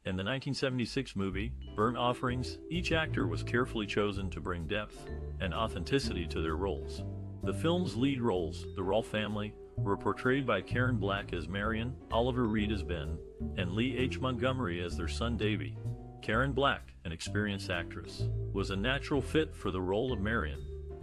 In the 1976 movie, Burnt Offerings, each actor was carefully chosen to bring depth and authenticity to their roles. The film's lead roles, the Rolf family, were portrayed by Karen Black as Marian, Oliver Reed as Ben, and Lee H. Montgomery as their son Davy. Karen Black, an experienced actress, was a natural fit for the role of Marian.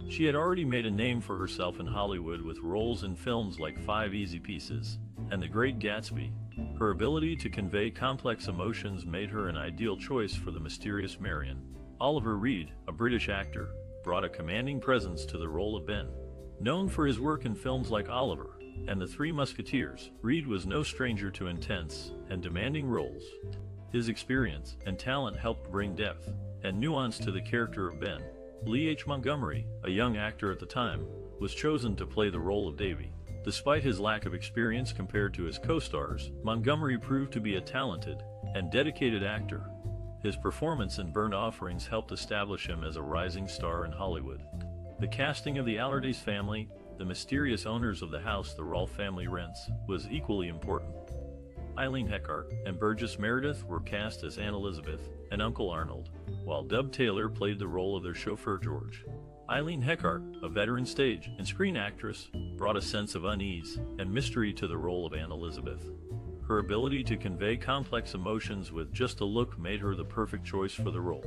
She had already made a name for herself in Hollywood with roles in films like Five Easy Pieces and The Great Gatsby. Her ability to convey complex emotions made her an ideal choice for the mysterious Marian. Oliver Reed, a British actor, brought a commanding presence to the role of Ben. Known for his work in films like Oliver and The Three Musketeers, Reed was no stranger to intense and demanding roles. His experience and talent helped bring depth and nuance to the character of Ben. Lee H. Montgomery, a young actor at the time, was chosen to play the role of Davy. Despite his lack of experience compared to his co-stars, Montgomery proved to be a talented and dedicated actor. His performance in Burnt Offerings helped establish him as a rising star in Hollywood. The casting of the Allardyce family, the mysterious owners of the house the Rolf family rents, was equally important. Eileen Heckart and Burgess Meredith were cast as Aunt Elizabeth and Uncle Arnold, while Dub Taylor played the role of their chauffeur George. Eileen Heckart, a veteran stage and screen actress, brought a sense of unease and mystery to the role of Aunt Elizabeth. Her ability to convey complex emotions with just a look made her the perfect choice for the role.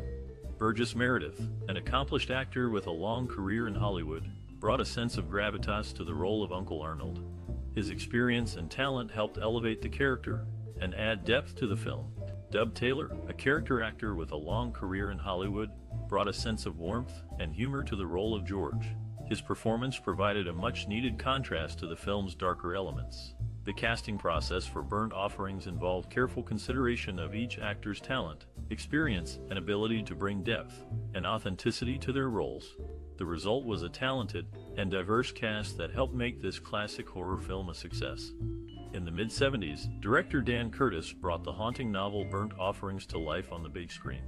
Burgess Meredith, an accomplished actor with a long career in Hollywood, brought a sense of gravitas to the role of Uncle Arnold. His experience and talent helped elevate the character and add depth to the film. Dub Taylor, a character actor with a long career in Hollywood, brought a sense of warmth and humor to the role of George. His performance provided a much-needed contrast to the film's darker elements. The casting process for Burnt Offerings involved careful consideration of each actor's talent, experience, and ability to bring depth and authenticity to their roles. The result was a talented and diverse cast that helped make this classic horror film a success. In the mid-70s, director Dan Curtis brought the haunting novel Burnt Offerings to life on the big screen.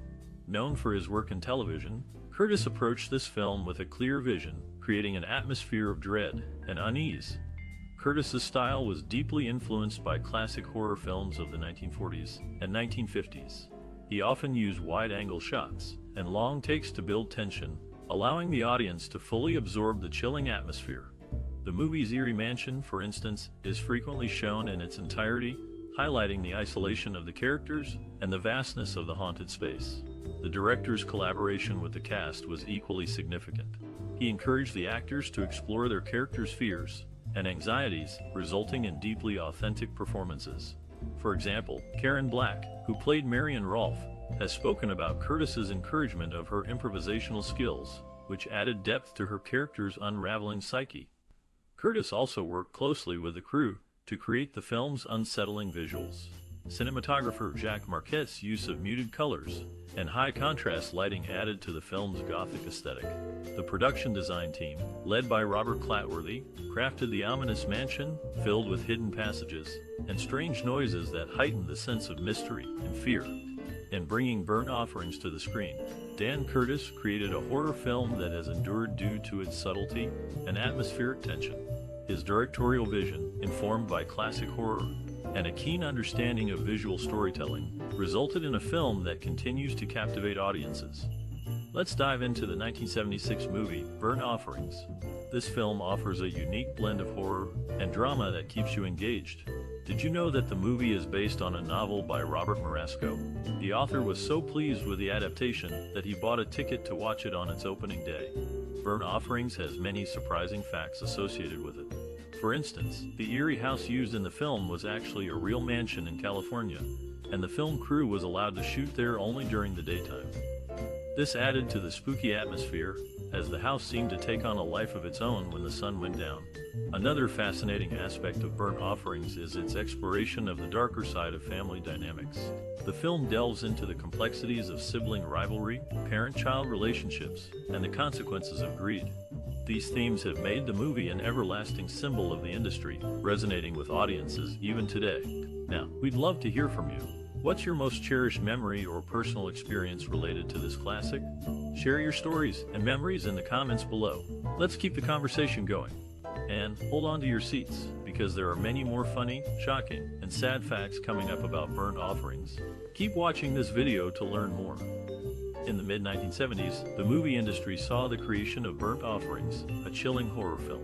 Known for his work in television, Curtis approached this film with a clear vision, creating an atmosphere of dread and unease. Curtis's style was deeply influenced by classic horror films of the 1940s and 1950s. He often used wide-angle shots and long takes to build tension, allowing the audience to fully absorb the chilling atmosphere. The movie's eerie mansion, for instance, is frequently shown in its entirety, highlighting the isolation of the characters and the vastness of the haunted space. The director's collaboration with the cast was equally significant. He encouraged the actors to explore their characters' fears and anxieties, resulting in deeply authentic performances. For example, Karen Black, who played Marian Rolf, has spoken about Curtis's encouragement of her improvisational skills, which added depth to her character's unraveling psyche. Curtis also worked closely with the crew to create the film's unsettling visuals. Cinematographer Jacques Marquette's use of muted colors and high-contrast lighting added to the film's gothic aesthetic. The production design team, led by Robert Clatworthy, crafted the ominous mansion filled with hidden passages and strange noises that heightened the sense of mystery and fear. In bringing Burnt Offerings to the screen, Dan Curtis created a horror film that has endured due to its subtlety and atmospheric tension. His directorial vision, informed by classic horror and a keen understanding of visual storytelling, resulted in a film that continues to captivate audiences. Let's dive into the 1976 movie, Burnt Offerings. This film offers a unique blend of horror and drama that keeps you engaged. Did you know that the movie is based on a novel by Robert Marasco? The author was so pleased with the adaptation that he bought a ticket to watch it on its opening day. Burnt Offerings has many surprising facts associated with it. For instance, the eerie house used in the film was actually a real mansion in California, and the film crew was allowed to shoot there only during the daytime. This added to the spooky atmosphere, as the house seemed to take on a life of its own when the sun went down. Another fascinating aspect of Burnt Offerings is its exploration of the darker side of family dynamics. The film delves into the complexities of sibling rivalry, parent-child relationships, and the consequences of greed. These themes have made the movie an everlasting symbol of the industry, resonating with audiences even today. Now, we'd love to hear from you. What's your most cherished memory or personal experience related to this classic? Share your stories and memories in the comments below. Let's keep the conversation going. And hold on to your seats, because because there are many more funny, shocking, and sad facts coming up about burnt offerings. Keep watching this video to learn more. In the mid-1970s, the movie industry saw the creation of Burnt Offerings, a chilling horror film.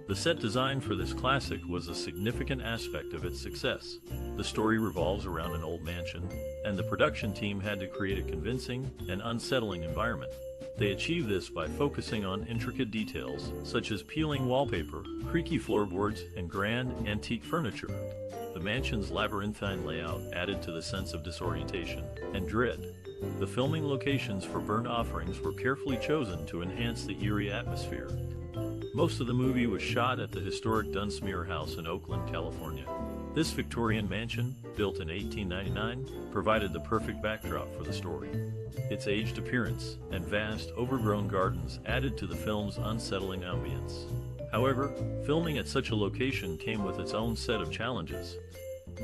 The set design for this classic was a significant aspect of its success. The story revolves around an old mansion, and the production team had to create a convincing and unsettling environment. They achieved this by focusing on intricate details, such as peeling wallpaper, creaky floorboards, and grand, antique furniture. The mansion's labyrinthine layout added to the sense of disorientation and dread. The filming locations for Burnt Offerings were carefully chosen to enhance the eerie atmosphere. Most of the movie was shot at the historic Dunsmuir House in Oakland, California. This Victorian mansion, built in 1899, provided the perfect backdrop for the story. Its aged appearance and vast, overgrown gardens added to the film's unsettling ambience. However, filming at such a location came with its own set of challenges.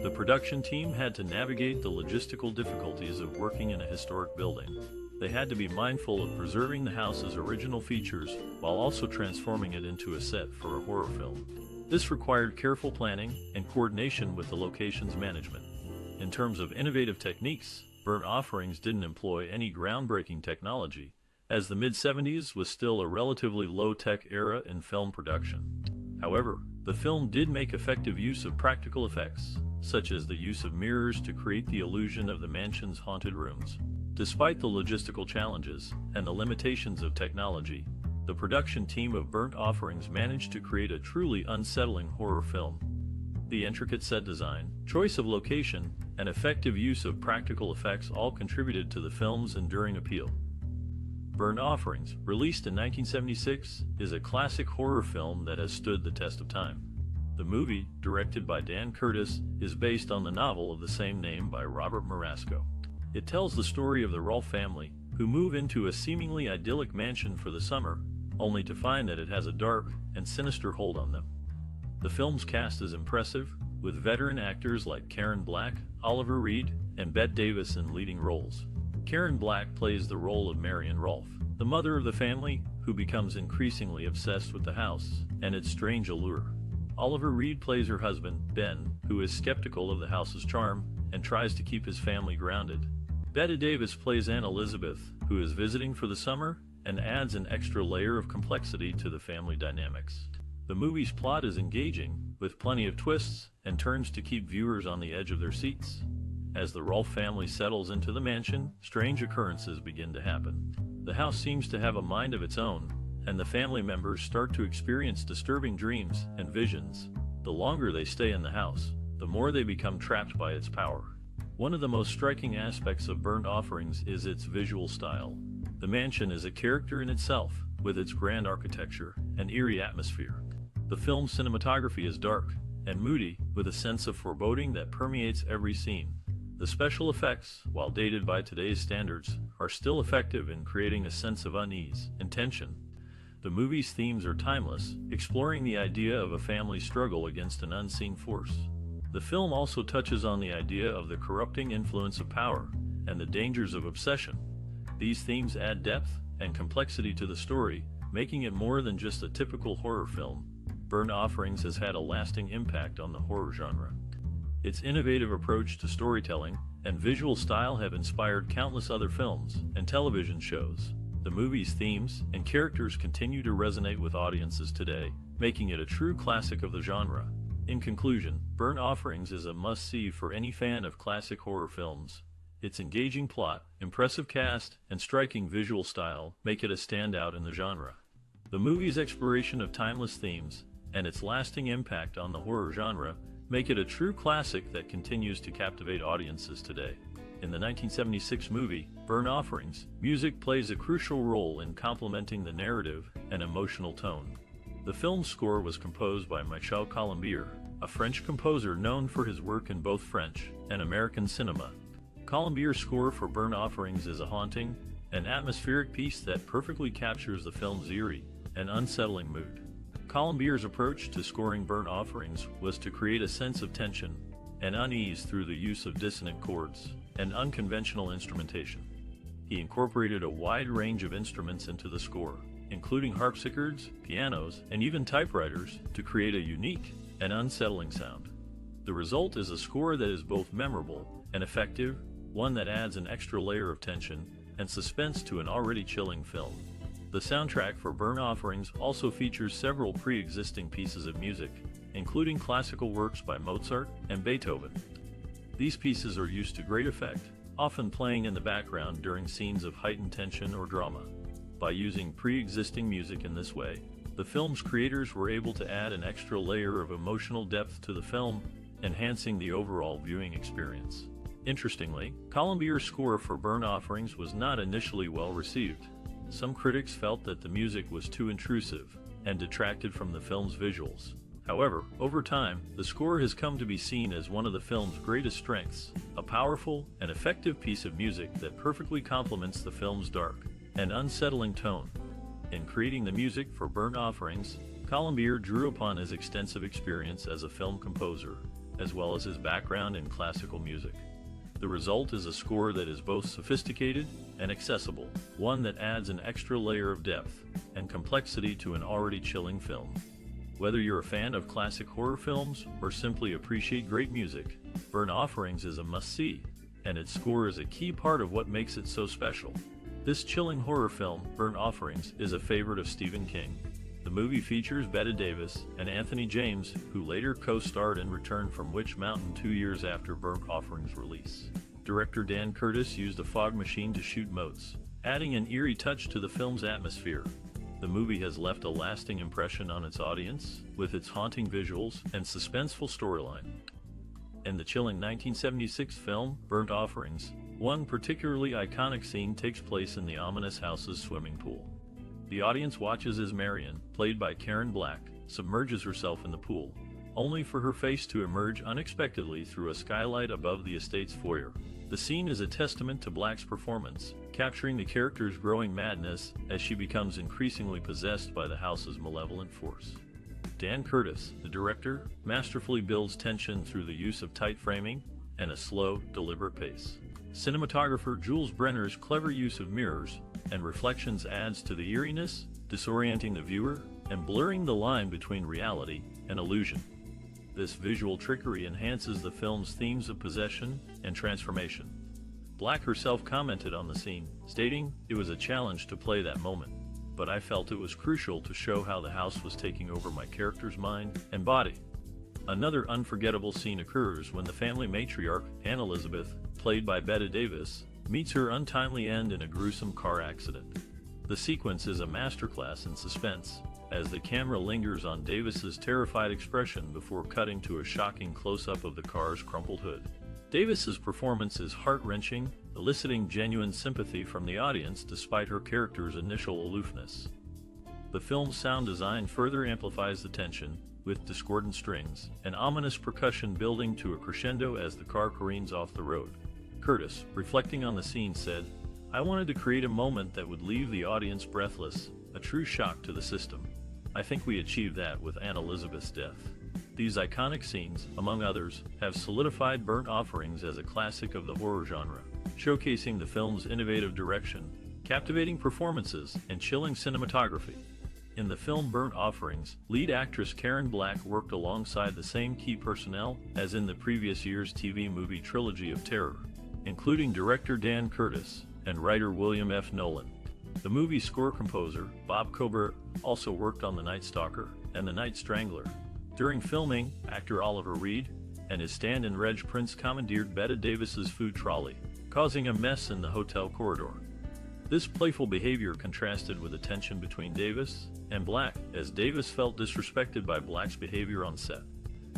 The production team had to navigate the logistical difficulties of working in a historic building. They had to be mindful of preserving the house's original features while also transforming it into a set for a horror film. This required careful planning and coordination with the location's management. In terms of innovative techniques, Burnt Offerings didn't employ any groundbreaking technology, as the mid-70s was still a relatively low-tech era in film production. However, the film did make effective use of practical effects, such as the use of mirrors to create the illusion of the mansion's haunted rooms. Despite the logistical challenges and the limitations of technology, the production team of Burnt Offerings managed to create a truly unsettling horror film. The intricate set design, choice of location, and effective use of practical effects all contributed to the film's enduring appeal. Burnt Offerings, released in 1976, is a classic horror film that has stood the test of time. The movie, directed by Dan Curtis, is based on the novel of the same name by Robert Marasco. It tells the story of the Rolf family, who move into a seemingly idyllic mansion for the summer, only to find that it has a dark and sinister hold on them. The film's cast is impressive, with veteran actors like Karen Black, Oliver Reed, and Bette Davis in leading roles. Karen Black plays the role of Marian Rolf, the mother of the family, who becomes increasingly obsessed with the house and its strange allure. Oliver Reed plays her husband, Ben, who is skeptical of the house's charm and tries to keep his family grounded. Bette Davis plays Aunt Elizabeth, who is visiting for the summer and adds an extra layer of complexity to the family dynamics. The movie's plot is engaging, with plenty of twists and turns to keep viewers on the edge of their seats. As the Rolf family settles into the mansion, strange occurrences begin to happen. The house seems to have a mind of its own, and the family members start to experience disturbing dreams and visions. The longer they stay in the house, the more they become trapped by its power. One of the most striking aspects of Burnt Offerings is its visual style. The mansion is a character in itself, with its grand architecture and eerie atmosphere. The film's cinematography is dark and moody, with a sense of foreboding that permeates every scene. The special effects, while dated by today's standards, are still effective in creating a sense of unease and tension. The movie's themes are timeless, exploring the idea of a family's struggle against an unseen force. The film also touches on the idea of the corrupting influence of power and the dangers of obsession. These themes add depth and complexity to the story, making it more than just a typical horror film. Burnt Offerings has had a lasting impact on the horror genre. Its innovative approach to storytelling and visual style have inspired countless other films and television shows. The movie's themes and characters continue to resonate with audiences today, making it a true classic of the genre. In conclusion, Burnt Offerings is a must-see for any fan of classic horror films. Its engaging plot, impressive cast, and striking visual style make it a standout in the genre. The movie's exploration of timeless themes and its lasting impact on the horror genre make it a true classic that continues to captivate audiences today. In the 1976 movie, Burnt Offerings, music plays a crucial role in complementing the narrative and emotional tone. The film's score was composed by Michel Colombier, a French composer known for his work in both French and American cinema. Colombier's score for Burnt Offerings is a haunting and atmospheric piece that perfectly captures the film's eerie and unsettling mood. Colombier's approach to scoring Burnt Offerings was to create a sense of tension and unease through the use of dissonant chords and unconventional instrumentation. He incorporated a wide range of instruments into the score, including harpsichords, pianos, and even typewriters, to create a unique and unsettling sound. The result is a score that is both memorable and effective, one that adds an extra layer of tension and suspense to an already chilling film. The soundtrack for Burnt Offerings also features several pre-existing pieces of music, including classical works by Mozart and Beethoven. These pieces are used to great effect, often playing in the background during scenes of heightened tension or drama. By using pre-existing music in this way, the film's creators were able to add an extra layer of emotional depth to the film, enhancing the overall viewing experience. Interestingly, Columbier's score for Burnt Offerings was not initially well received. Some critics felt that the music was too intrusive and detracted from the film's visuals. However, over time, the score has come to be seen as one of the film's greatest strengths, a powerful and effective piece of music that perfectly complements the film's dark and unsettling tone. In creating the music for Burnt Offerings, Colombier drew upon his extensive experience as a film composer, as well as his background in classical music. The result is a score that is both sophisticated and accessible, one that adds an extra layer of depth and complexity to an already chilling film. Whether you're a fan of classic horror films or simply appreciate great music, Burnt Offerings is a must-see, and its score is a key part of what makes it so special. This chilling horror film, Burnt Offerings, is a favorite of Stephen King. The movie features Bette Davis and Anthony James, who later co-starred in Return from Witch Mountain 2 years after Burnt Offerings' release. Director Dan Curtis used a fog machine to shoot motes, adding an eerie touch to the film's atmosphere. The movie has left a lasting impression on its audience, with its haunting visuals and suspenseful storyline. In the chilling 1976 film, Burnt Offerings, one particularly iconic scene takes place in the ominous house's swimming pool. The audience watches as Marian, played by Karen Black, submerges herself in the pool, only for her face to emerge unexpectedly through a skylight above the estate's foyer. The scene is a testament to Black's performance, capturing the character's growing madness as she becomes increasingly possessed by the house's malevolent force. Dan Curtis, the director, masterfully builds tension through the use of tight framing and a slow, deliberate pace. Cinematographer Jules Brenner's clever use of mirrors and reflections adds to the eeriness, disorienting the viewer and blurring the line between reality and illusion. This visual trickery enhances the film's themes of possession and transformation. Black herself commented on the scene, stating, "It was a challenge to play that moment, but I felt it was crucial to show how the house was taking over my character's mind and body." Another unforgettable scene occurs when the family matriarch, Anne Elizabeth, played by Bette Davis, meets her untimely end in a gruesome car accident. The sequence is a masterclass in suspense, as the camera lingers on Davis's terrified expression before cutting to a shocking close-up of the car's crumpled hood. Davis's performance is heart-wrenching, eliciting genuine sympathy from the audience despite her character's initial aloofness. The film's sound design further amplifies the tension, with discordant strings and ominous percussion building to a crescendo as the car careens off the road. Curtis, reflecting on the scene, said, "I wanted to create a moment that would leave the audience breathless, a true shock to the system. I think we achieved that with Anne Elizabeth's death." These iconic scenes, among others, have solidified Burnt Offerings as a classic of the horror genre, showcasing the film's innovative direction, captivating performances, and chilling cinematography. In the film Burnt Offerings, lead actress Karen Black worked alongside the same key personnel as in the previous year's TV movie trilogy of terror, including director Dan Curtis and writer William F. Nolan. The movie's score composer, Bob Cobert, also worked on The Night Stalker and The Night Strangler. During filming, actor Oliver Reed and his stand-in Reg Prince commandeered Bette Davis's food trolley, causing a mess in the hotel corridor. This playful behavior contrasted with the tension between Davis and Black, as Davis felt disrespected by Black's behavior on set.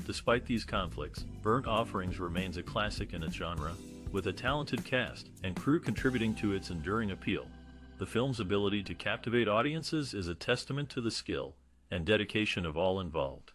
Despite these conflicts, Burnt Offerings remains a classic in its genre, with a talented cast and crew contributing to its enduring appeal. The film's ability to captivate audiences is a testament to the skill and dedication of all involved.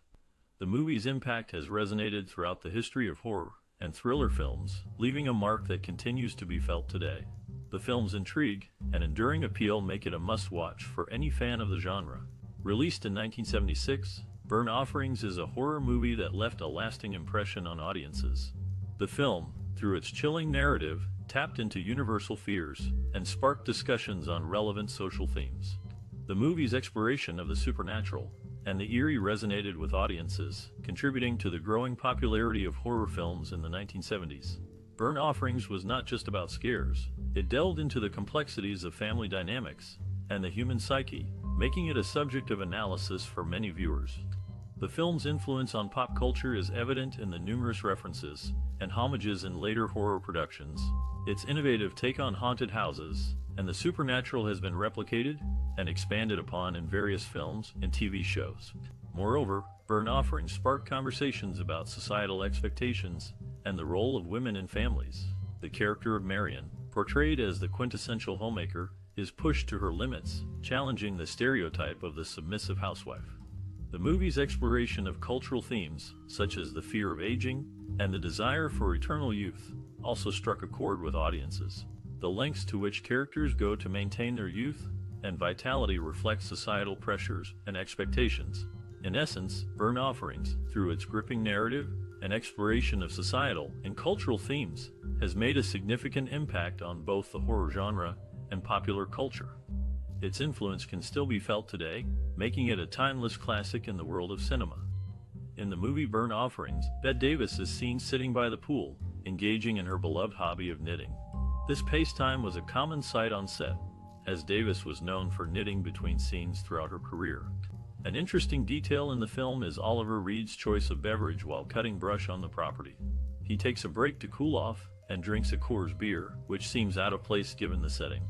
The movie's impact has resonated throughout the history of horror and thriller films, leaving a mark that continues to be felt today. The film's intrigue and enduring appeal make it a must-watch for any fan of the genre. Released in 1976, Burnt Offerings is a horror movie that left a lasting impression on audiences. The film, through its chilling narrative, tapped into universal fears and sparked discussions on relevant social themes. The movie's exploration of the supernatural and the eerie resonated with audiences, contributing to the growing popularity of horror films in the 1970s. Burnt Offerings was not just about scares. It delved into the complexities of family dynamics and the human psyche, making it a subject of analysis for many viewers. The film's influence on pop culture is evident in the numerous references and homages in later horror productions. Its innovative take on haunted houses and the supernatural has been replicated and expanded upon in various films and TV shows. Moreover, Burnt Offerings sparked conversations about societal expectations and the role of women in families. The character of Marian, portrayed as the quintessential homemaker, is pushed to her limits, challenging the stereotype of the submissive housewife. The movie's exploration of cultural themes, such as the fear of aging and the desire for eternal youth, also struck a chord with audiences. The lengths to which characters go to maintain their youth and vitality reflect societal pressures and expectations. In essence, Burnt Offerings, through its gripping narrative and exploration of societal and cultural themes, has made a significant impact on both the horror genre and popular culture. Its influence can still be felt today, making it a timeless classic in the world of cinema. In the movie Burnt Offerings, Bette Davis is seen sitting by the pool, engaging in her beloved hobby of knitting. This pastime was a common sight on set, as Davis was known for knitting between scenes throughout her career. An interesting detail in the film is Oliver Reed's choice of beverage while cutting brush on the property. He takes a break to cool off and drinks a Coors beer, which seems out of place given the setting.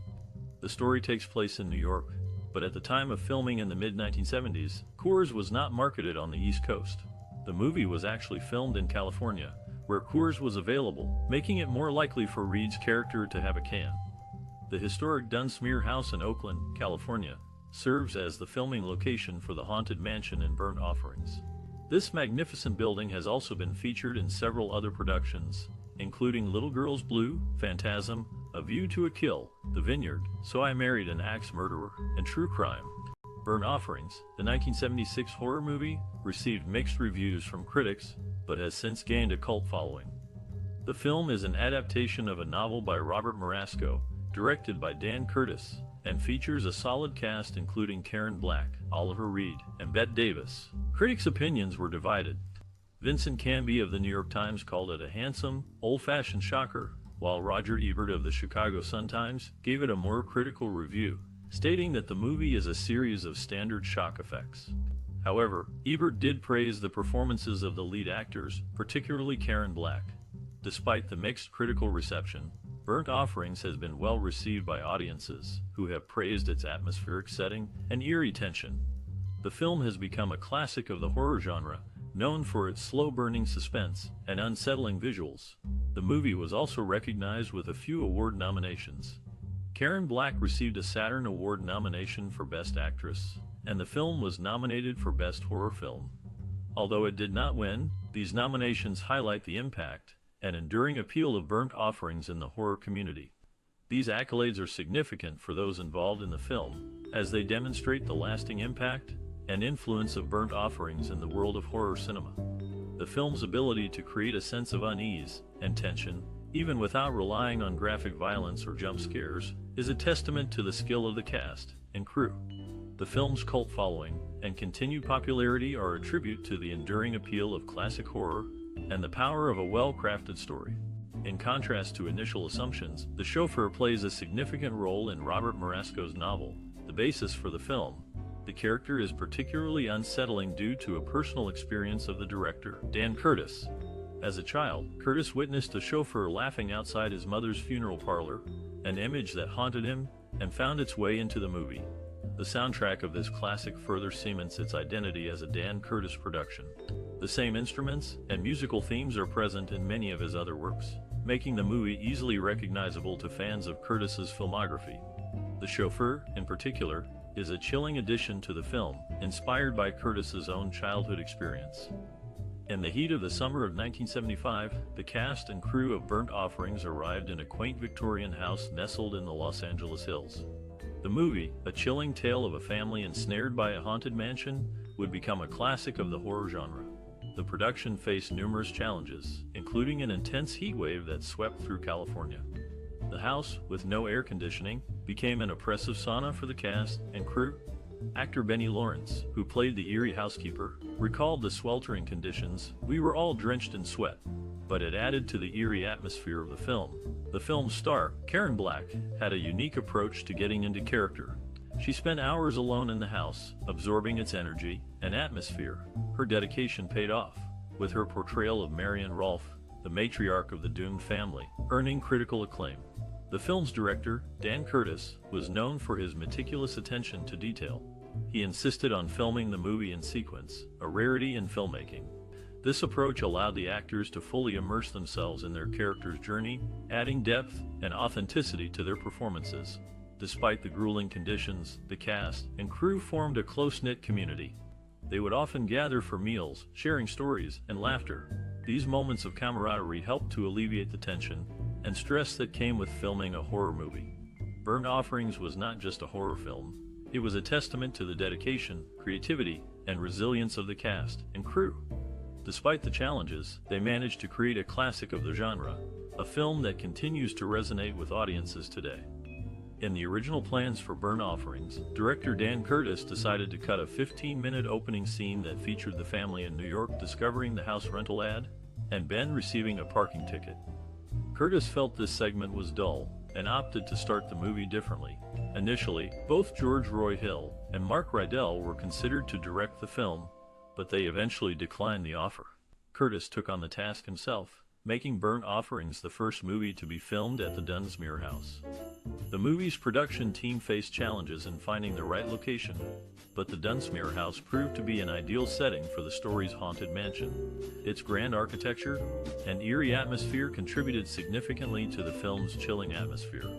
The story takes place in New York, but at the time of filming in the mid-1970s, Coors was not marketed on the East Coast. The movie was actually filmed in California, where Coors was available, making it more likely for Reed's character to have a can. The historic Dunsmuir House in Oakland, California, serves as the filming location for the haunted mansion in Burnt Offerings. This magnificent building has also been featured in several other productions, including Little Girls Blue, Phantasm, A View to a Kill, The Vineyard, So I Married an Axe Murderer, and True Crime. Burnt Offerings, the 1976 horror movie, received mixed reviews from critics, but has since gained a cult following. The film is an adaptation of a novel by Robert Marasco, directed by Dan Curtis, and features a solid cast including Karen Black, Oliver Reed, and Bette Davis. Critics' opinions were divided. Vincent Canby of the New York Times called it a handsome, old-fashioned shocker, while Roger Ebert of the Chicago Sun-Times gave it a more critical review, stating that the movie is a series of standard shock effects. However, Ebert did praise the performances of the lead actors, particularly Karen Black. Despite the mixed critical reception, Burnt Offerings has been well received by audiences, who have praised its atmospheric setting and eerie tension. The film has become a classic of the horror genre, known for its slow-burning suspense and unsettling visuals. The movie was also recognized with a few award nominations. Karen Black received a Saturn Award nomination for Best Actress, and the film was nominated for Best Horror Film. Although it did not win, these nominations highlight the impact and enduring appeal of Burnt Offerings in the horror community. These accolades are significant for those involved in the film, as they demonstrate the lasting impact and influence of Burnt Offerings in the world of horror cinema. The film's ability to create a sense of unease and tension, even without relying on graphic violence or jump scares, is a testament to the skill of the cast and crew. The film's cult following and continued popularity are a tribute to the enduring appeal of classic horror and the power of a well-crafted story. In contrast to initial assumptions, the chauffeur plays a significant role in Robert Marasco's novel, the basis for the film. The character is particularly unsettling due to a personal experience of the director, Dan Curtis. As a child, Curtis witnessed a chauffeur laughing outside his mother's funeral parlor, an image that haunted him and found its way into the movie. The soundtrack of this classic further cements its identity as a Dan Curtis production. The same instruments and musical themes are present in many of his other works, making the movie easily recognizable to fans of Curtis's filmography. The Chauffeur, in particular, is a chilling addition to the film, inspired by Curtis's own childhood experience. In the heat of the summer of 1975, the cast and crew of Burnt Offerings arrived in a quaint Victorian house nestled in the Los Angeles hills. The movie, a chilling tale of a family ensnared by a haunted mansion, would become a classic of the horror genre. The production faced numerous challenges, including an intense heat wave that swept through California. The house, with no air conditioning, became an oppressive sauna for the cast and crew. Actor Benny Lawrence, who played the eerie housekeeper, recalled the sweltering conditions. "We were all drenched in sweat, but it added to the eerie atmosphere of the film." The film's star, Karen Black, had a unique approach to getting into character. She spent hours alone in the house, absorbing its energy and atmosphere. Her dedication paid off, with her portrayal of Marian Rolf, the matriarch of the doomed family, earning critical acclaim. The film's director, Dan Curtis, was known for his meticulous attention to detail. He insisted on filming the movie in sequence, a rarity in filmmaking. This approach allowed the actors to fully immerse themselves in their character's journey, adding depth and authenticity to their performances. Despite the grueling conditions, the cast and crew formed a close-knit community. They would often gather for meals, sharing stories and laughter. These moments of camaraderie helped to alleviate the tension and stress that came with filming a horror movie. Burnt Offerings was not just a horror film. It was a testament to the dedication, creativity, and resilience of the cast and crew. Despite the challenges, they managed to create a classic of the genre, a film that continues to resonate with audiences today. In the original plans for Burnt Offerings, director Dan Curtis decided to cut a 15-minute opening scene that featured the family in New York discovering the house rental ad and Ben receiving a parking ticket. Curtis felt this segment was dull and opted to start the movie differently. Initially, both George Roy Hill and Mark Rydell were considered to direct the film, but they eventually declined the offer. Curtis took on the task himself, making Burnt Offerings the first movie to be filmed at the Dunsmuir House. The movie's production team faced challenges in finding the right location, but the Dunsmuir House proved to be an ideal setting for the story's haunted mansion. Its grand architecture and eerie atmosphere contributed significantly to the film's chilling atmosphere.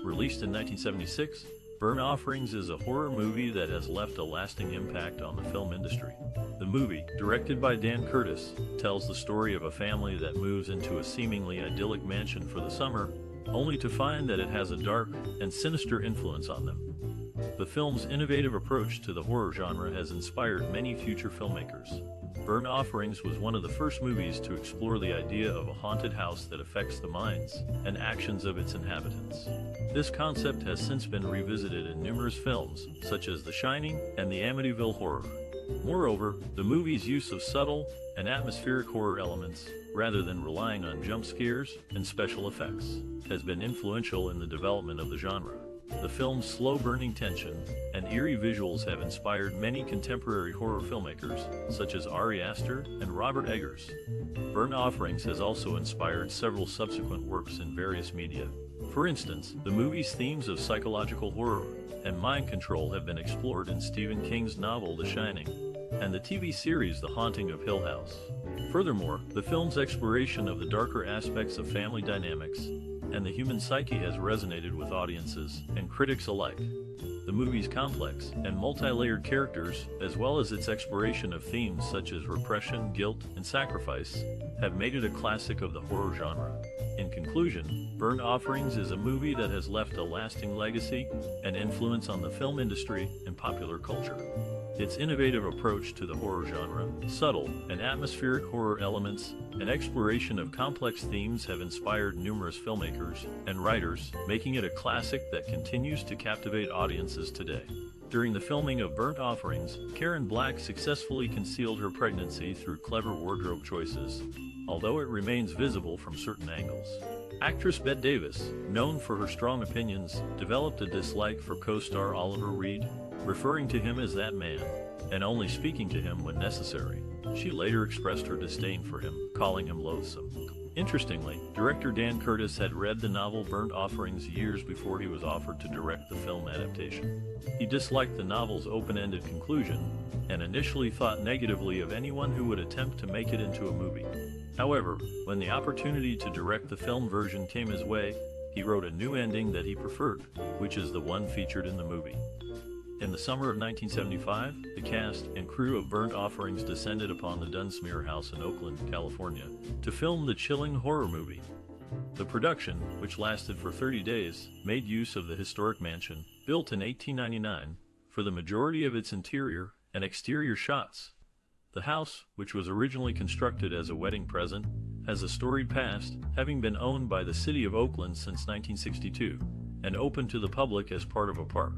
Released in 1976, Burnt Offerings is a horror movie that has left a lasting impact on the film industry. The movie, directed by Dan Curtis, tells the story of a family that moves into a seemingly idyllic mansion for the summer, only to find that it has a dark and sinister influence on them. The film's innovative approach to the horror genre has inspired many future filmmakers. Burnt Offerings was one of the first movies to explore the idea of a haunted house that affects the minds and actions of its inhabitants. This concept has since been revisited in numerous films, such as The Shining and the Amityville Horror. Moreover, the movie's use of subtle and atmospheric horror elements, rather than relying on jump scares and special effects, has been influential in the development of the genre. The film's slow-burning tension and eerie visuals have inspired many contemporary horror filmmakers, such as Ari Aster and Robert Eggers. Burnt Offerings has also inspired several subsequent works in various media. For instance, the movie's themes of psychological horror and mind control have been explored in Stephen King's novel The Shining and the TV series The Haunting of Hill House. Furthermore, the film's exploration of the darker aspects of family dynamics and the human psyche has resonated with audiences and critics alike. The movie's complex and multi-layered characters, as well as its exploration of themes such as repression, guilt, and sacrifice, have made it a classic of the horror genre. In conclusion, Burnt Offerings is a movie that has left a lasting legacy and influence on the film industry and popular culture. Its innovative approach to the horror genre, subtle and atmospheric horror elements, and exploration of complex themes have inspired numerous filmmakers and writers, making it a classic that continues to captivate audiences today. During the filming of Burnt Offerings, Karen Black successfully concealed her pregnancy through clever wardrobe choices, although it remains visible from certain angles. Actress Bette Davis, known for her strong opinions, developed a dislike for co-star Oliver Reed, referring to him as that man, and only speaking to him when necessary. She later expressed her disdain for him, calling him loathsome. Interestingly, director Dan Curtis had read the novel Burnt Offerings years before he was offered to direct the film adaptation. He disliked the novel's open-ended conclusion, and initially thought negatively of anyone who would attempt to make it into a movie. However, when the opportunity to direct the film version came his way, he wrote a new ending that he preferred, which is the one featured in the movie. In the summer of 1975, the cast and crew of Burnt Offerings descended upon the Dunsmuir House in Oakland, California, to film the chilling horror movie. The production, which lasted for 30 days, made use of the historic mansion, built in 1899, for the majority of its interior and exterior shots. The house, which was originally constructed as a wedding present, has a storied past, having been owned by the city of Oakland since 1962, and open to the public as part of a park.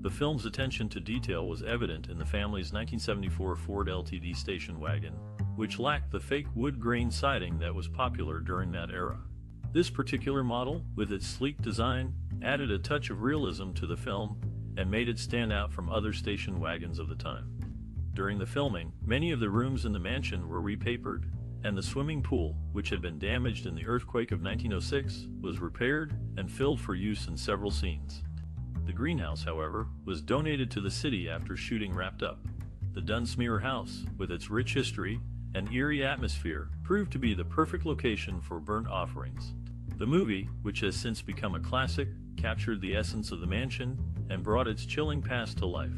The film's attention to detail was evident in the family's 1974 Ford LTD station wagon, which lacked the fake wood grain siding that was popular during that era. This particular model, with its sleek design, added a touch of realism to the film and made it stand out from other station wagons of the time. During the filming, many of the rooms in the mansion were repapered, and the swimming pool, which had been damaged in the earthquake of 1906, was repaired and filled for use in several scenes. The greenhouse, however, was donated to the city after shooting wrapped up. The Dunsmuir house, with its rich history and eerie atmosphere, proved to be the perfect location for burnt offerings. The movie, which has since become a classic, captured the essence of the mansion and brought its chilling past to life.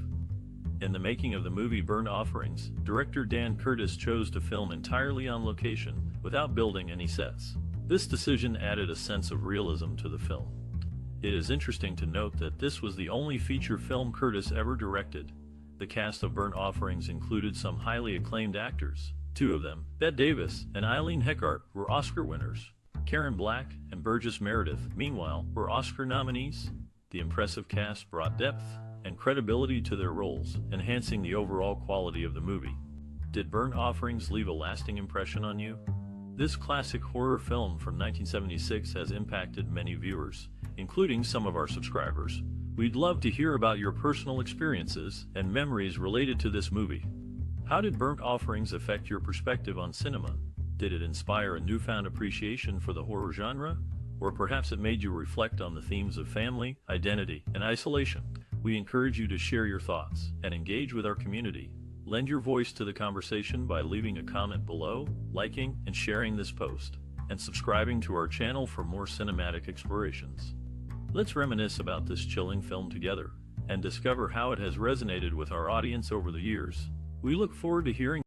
In the making of the movie Burnt Offerings, director Dan Curtis chose to film entirely on location without building any sets. This decision added a sense of realism to the film. It is interesting to note that this was the only feature film Curtis ever directed. The cast of Burnt Offerings included some highly acclaimed actors. Two of them, Bette Davis and Eileen Heckart, were Oscar winners. Karen Black and Burgess Meredith, meanwhile, were Oscar nominees. The impressive cast brought depth and credibility to their roles, enhancing the overall quality of the movie. Did Burnt Offerings leave a lasting impression on you? This classic horror film from 1976 has impacted many viewers, including some of our subscribers. We'd love to hear about your personal experiences and memories related to this movie. How did Burnt Offerings affect your perspective on cinema? Did it inspire a newfound appreciation for the horror genre? Or perhaps it made you reflect on the themes of family, identity, and isolation? We encourage you to share your thoughts and engage with our community. Lend your voice to the conversation by leaving a comment below, liking and sharing this post, and subscribing to our channel for more cinematic explorations. Let's reminisce about this chilling film together and discover how it has resonated with our audience over the years. We look forward to hearing